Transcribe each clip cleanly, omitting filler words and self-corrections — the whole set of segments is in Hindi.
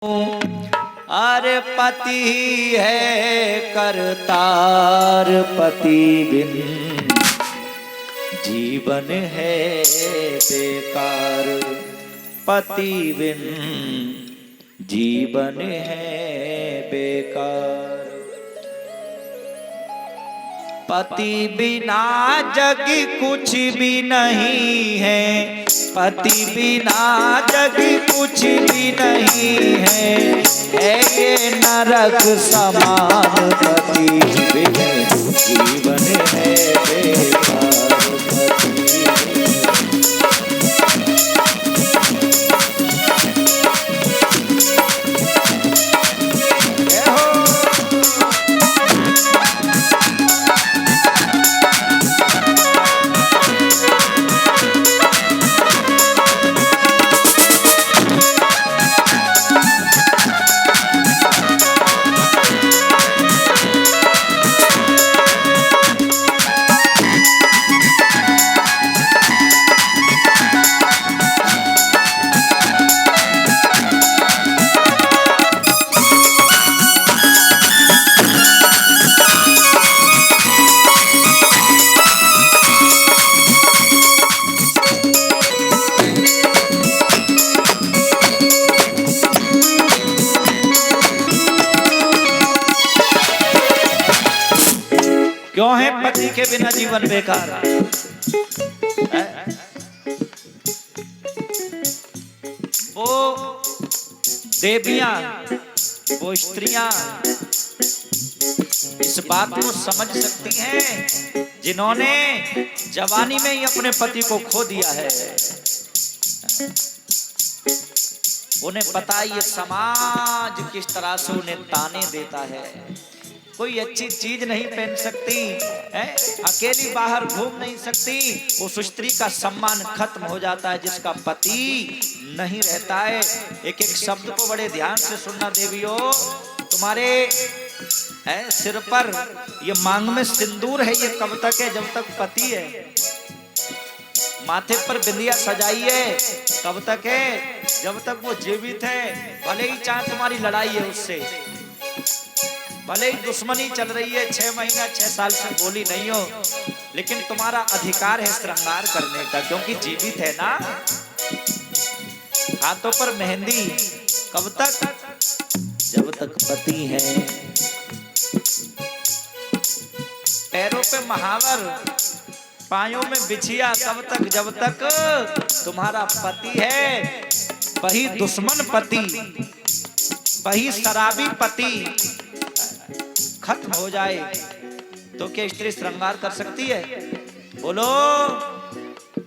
अरे पति है करतार, पति बिन जीवन है बेकार, पति बिन जीवन है बेकार। पति बिना जग कुछ भी नहीं है, पति बिना जग कुछ भी नहीं है ये नरक समान, पति बिन जीवन है बेकार। क्यों है पति के बिना जीवन बेकार? वो देवियां, वो स्त्रियां इस बात को समझ सकती हैं जिन्होंने जवानी में ही अपने पति को खो दिया है। उन्हें पता है ये समाज किस तरह से उन्हें ताने देता है। कोई अच्छी चीज नहीं पहन सकती है, अकेली बाहर घूम नहीं सकती। उस स्त्री का सम्मान खत्म हो जाता है जिसका पति नहीं रहता है। एक एक शब्द को बड़े ध्यान से सुनना देवियों। तुम्हारे सिर पर ये मांग में सिंदूर है, ये कब तक है? जब तक पति है। माथे पर बिंदिया सजाई है, कब तक है? जब तक वो जीवित है। भले ही चाहे तुम्हारी लड़ाई है उससे, भले ही दुश्मनी चल रही है, 6 महीना 6 साल से बोली नहीं हो, लेकिन तुम्हारा अधिकार है श्रृंगार करने का, क्योंकि जीवित है ना। हाथों पर मेहंदी कब तक? जब तक पति है। पैरों पे महावर, पायों में बिछिया कब तक? जब तक तुम्हारा पति है। वही दुश्मन पति, वही शराबी पति खत्म हो जाए तो क्या स्त्री श्रृंगार कर सकती है? बोलो,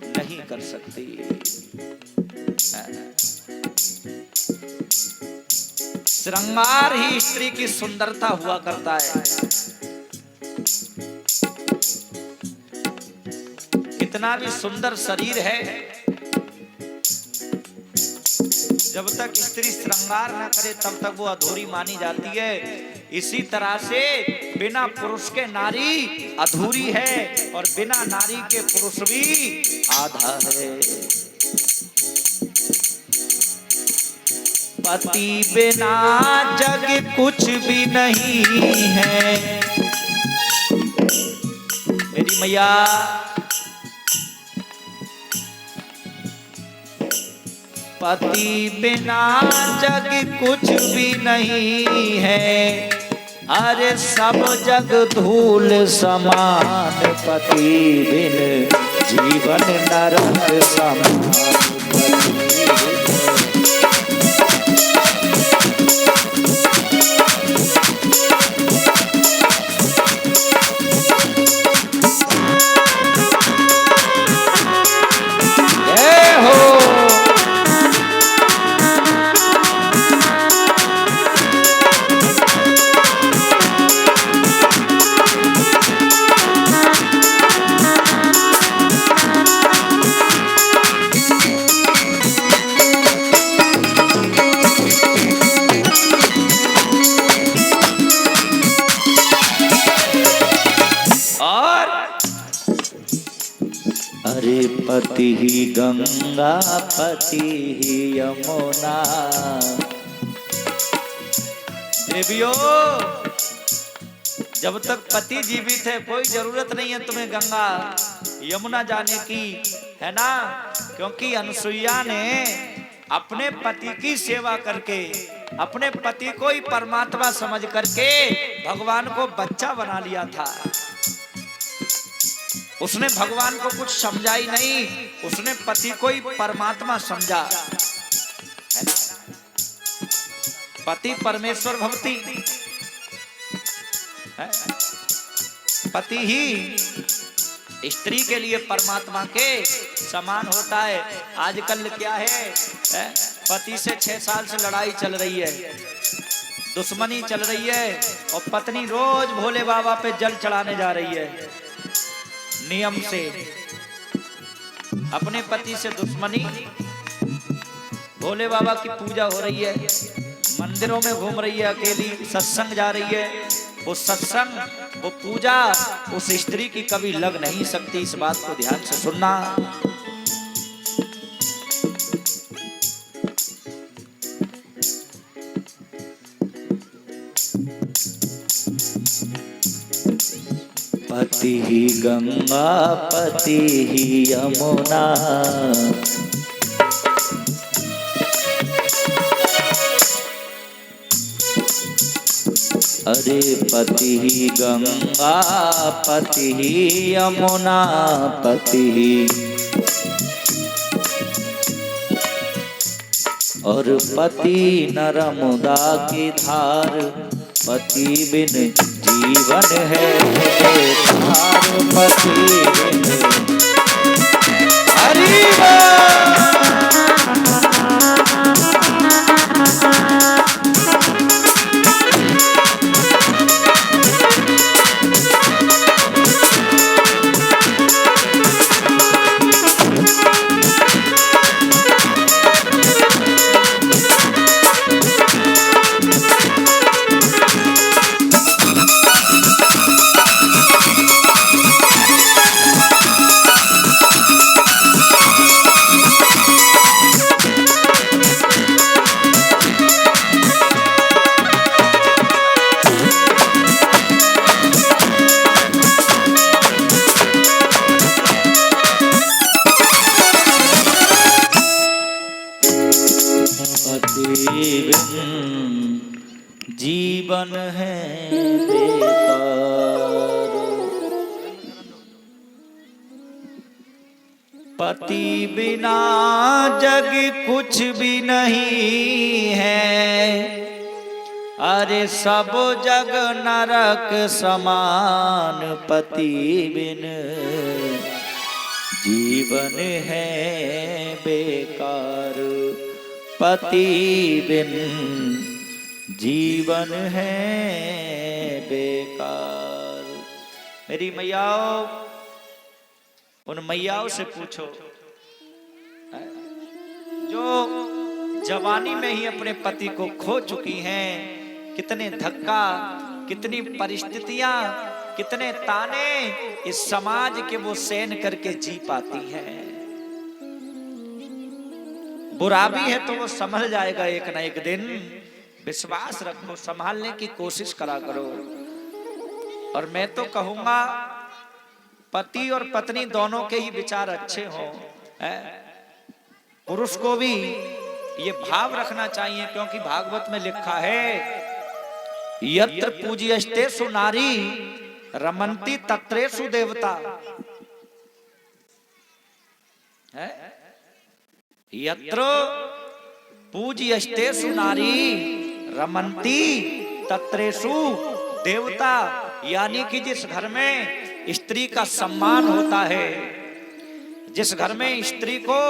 नहीं कर सकती। श्रृंगार ही स्त्री की सुंदरता हुआ करता है। कितना भी सुंदर शरीर है, जब तक स्त्री श्रृंगार न करे तब तक वो अधूरी मानी जाती है। इसी तरह से बिना पुरुष के नारी अधूरी है और बिना नारी के पुरुष भी आधा है। पति बिना जग कुछ भी नहीं है। मेरी मैया, पति बिना जग कुछ भी नहीं है। अरे सब जग धूल समान, पति बिन जीवन नरक समान। पति ही गंगा पति ही यमुना, देवियों, जब तक पति जीवित है कोई जरूरत नहीं है तुम्हें गंगा यमुना जाने की, है ना। क्योंकि अनुसुईया ने अपने पति की सेवा करके, अपने पति को ही परमात्मा समझ करके भगवान को बच्चा बना लिया था। उसने भगवान को कुछ समझा ही नहीं, उसने पति को ही परमात्मा समझा, है ना। पति परमेश्वर भवति, पति ही स्त्री के लिए परमात्मा के समान होता है। आजकल क्या है, पति से 6 साल से लड़ाई चल रही है, दुश्मनी चल रही है, और पत्नी रोज भोले बाबा पे जल चढ़ाने जा रही है नियम से। अपने पति से दुश्मनी, भोले बाबा की पूजा हो रही है, मंदिरों में घूम रही है, अकेली सत्संग जा रही है। वो सत्संग, वो पूजा उस स्त्री की कभी लग नहीं सकती। इस बात को ध्यान से सुनना। पति ही गंगा पति ही यमुना, अरे पति ही गंगा पति ही यमुना, पति ही और पति नर्मदा की धार, पति बिन जीवन है बेकार, पति बिन हरि जीवन है बेकार, पति बिना जग कुछ भी नहीं है, अरे सब जग नरक समान, पति बिन जीवन है बेकार, पति बिन जीवन है बेकार। मेरी मैयाओं, उन मैयाओं से पूछो जो जवानी में ही अपने पति को खो चुकी हैं, कितने धक्का, कितनी परिस्थितियां, कितने ताने इस समाज के वो सहन करके जी पाती हैं। बुरा भी है तो वो संभल जाएगा एक ना एक दिन, विश्वास रखो, संभालने की कोशिश करा करो। और मैं तो कहूंगा पति और पत्नी दोनों के ही विचार अच्छे हों। पुरुष को भी ये भाव रखना चाहिए, क्योंकि भागवत में लिखा है यत्र पूज्यस्तेषु नारी रमन्ति तत्रेषु देवता, है यत्र पूज्यस्तेषु नारी रमन्ति तत्रेषु देवता। यानी कि जिस घर में स्त्री का सम्मान होता है, जिस घर में स्त्री को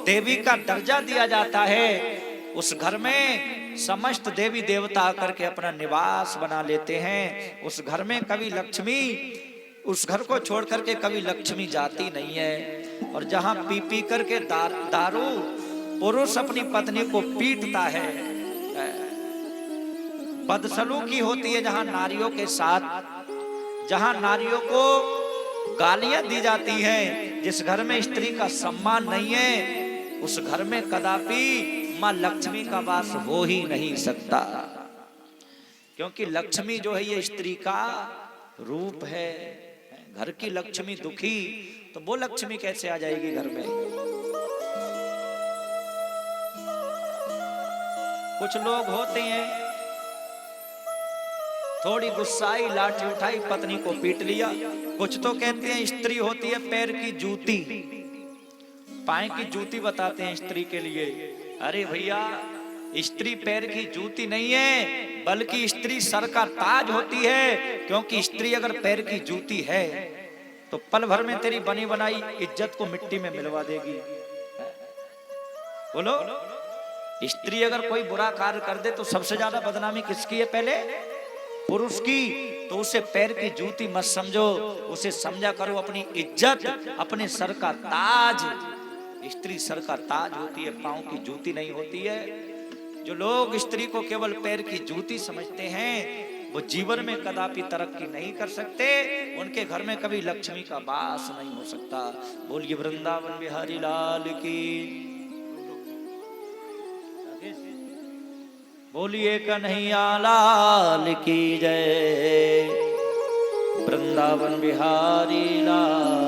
देवी का दर्जा दिया जाता है, उस घर में समस्त देवी देवता आकर के अपना निवास बना लेते हैं। उस घर में कभी लक्ष्मी, उस घर को छोड़ करके कभी लक्ष्मी जाती नहीं है। और जहां पी पी करके दारू पुरुष अपनी पत्नी को पीटता है, बदसलूकी होती है जहां नारियों के साथ, जहां नारियों को गालियां दी जाती हैं, जिस घर में स्त्री का सम्मान नहीं है, उस घर में कदापि मां लक्ष्मी का वास हो ही नहीं सकता। क्योंकि लक्ष्मी जो है ये स्त्री का रूप है। घर की लक्ष्मी दुखी तो वो लक्ष्मी कैसे आ जाएगी घर में। कुछ लोग होते हैं थोड़ी गुस्साई लाठी उठाई पत्नी को पीट लिया। कुछ तो कहते हैं स्त्री होती है पैर की जूती, पाए की जूती बताते हैं स्त्री के लिए। अरे भैया स्त्री पैर की जूती नहीं है बल्कि स्त्री सर का ताज होती है। क्योंकि स्त्री अगर पैर की जूती है तो पल भर में तेरी बनी बनाई इज्जत को मिट्टी में मिलवा देगी। बोलो स्त्री अगर कोई बुरा कार्य कर दे तो सबसे ज्यादा बदनामी किसकी है? पहले पुरुष की। तो उसे पैर की जूती मत समझो, उसे समझा करो अपनी इज्जत, अपने सर का ताज। स्त्री सर का ताज होती है, पांव की जूती नहीं होती है। जो लोग स्त्री को केवल पैर की जूती समझते हैं वो जीवन में कदापि तरक्की नहीं कर सकते, उनके घर में कभी लक्ष्मी का वास नहीं हो सकता। बोलिए वृंदावन बिहारी लाल की, बोलिए कन्हैया लाल की जय। वृंदावन बिहारी लाल।